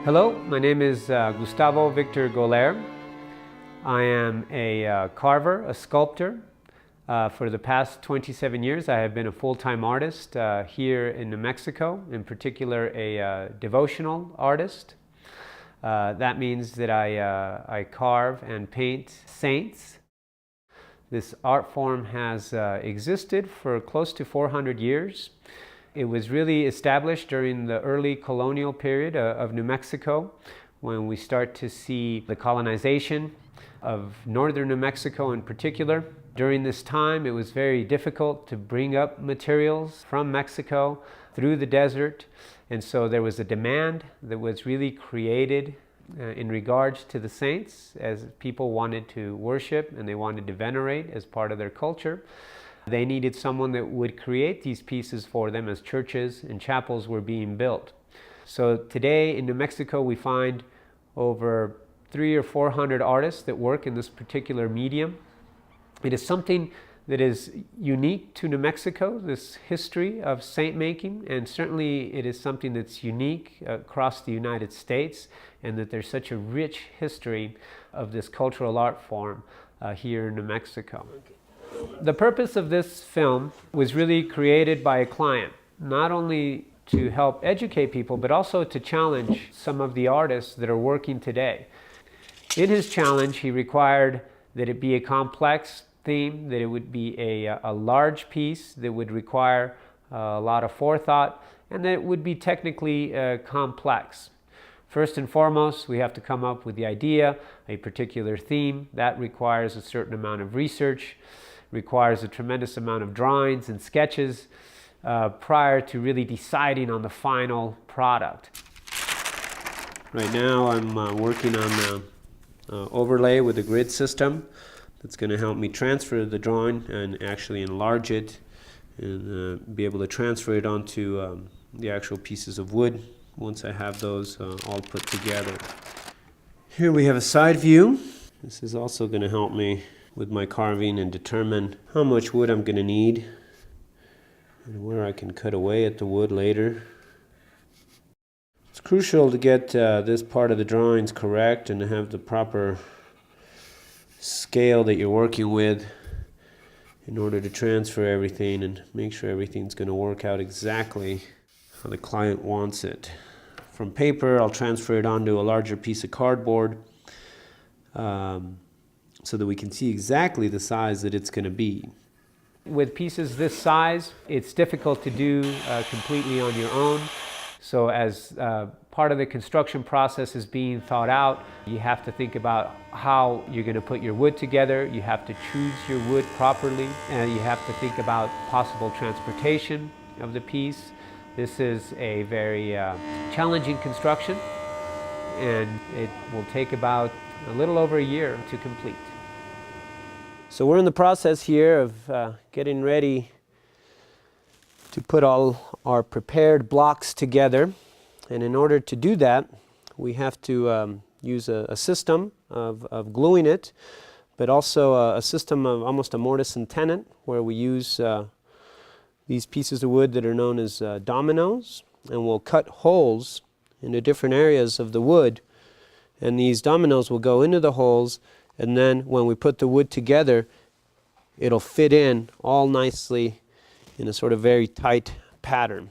Hello, my name is Gustavo Victor Goler. I am a carver, a sculptor. For the past 27 years, I have been a full-time artist here in New Mexico, in particular a devotional artist. That means that I carve and paint saints. This art form has existed for close to 400 years. It was really established during the early colonial period of New Mexico, when we start to see the colonization of northern New Mexico in particular. During this time, it was very difficult to bring up materials from Mexico through the desert, and so there was a demand that was really created in regards to the saints, as people wanted to worship and they wanted to venerate as part of their culture. They needed someone that would create these pieces for them as churches and chapels were being built. So today in New Mexico we find over 300 or 400 artists that work in this particular medium. It is something that is unique to New Mexico, this history of saint making, and certainly it is something that's unique across the United States, and that there's such a rich history of this cultural art form here in New Mexico. The purpose of this film was really created by a client, not only to help educate people, but also to challenge some of the artists that are working today. In his challenge, he required that it be a complex theme, that it would be a large piece that would require a lot of forethought, and that it would be technically complex. First and foremost, we have to come up with the idea, a particular theme. That requires a certain amount of research, requires a tremendous amount of drawings and sketches prior to really deciding on the final product. Right now I'm working on the overlay with a grid system that's going to help me transfer the drawing and actually enlarge it and be able to transfer it onto the actual pieces of wood once I have those all put together. Here we have a side view. This is also going to help me with my carving and determine how much wood I'm going to need and where I can cut away at the wood later. It's crucial to get this part of the drawings correct and to have the proper scale that you're working with in order to transfer everything and make sure everything's going to work out exactly how the client wants it. From paper, I'll transfer it onto a larger piece of cardboard so that we can see exactly the size that it's going to be. With pieces this size, it's difficult to do completely on your own. So as part of the construction process is being thought out, you have to think about how you're going to put your wood together. You have to choose your wood properly, and you have to think about possible transportation of the piece. This is a very challenging construction, and it will take about a little over a year to complete. So we're in the process here of getting ready to put all our prepared blocks together. And in order to do that, we have to use a system of gluing it, but also a system of almost a mortise and tenon, where we use these pieces of wood that are known as dominoes, and we'll cut holes into different areas of the wood, and these dominoes will go into the holes, and then when we put the wood together, it'll fit in all nicely in a sort of very tight pattern.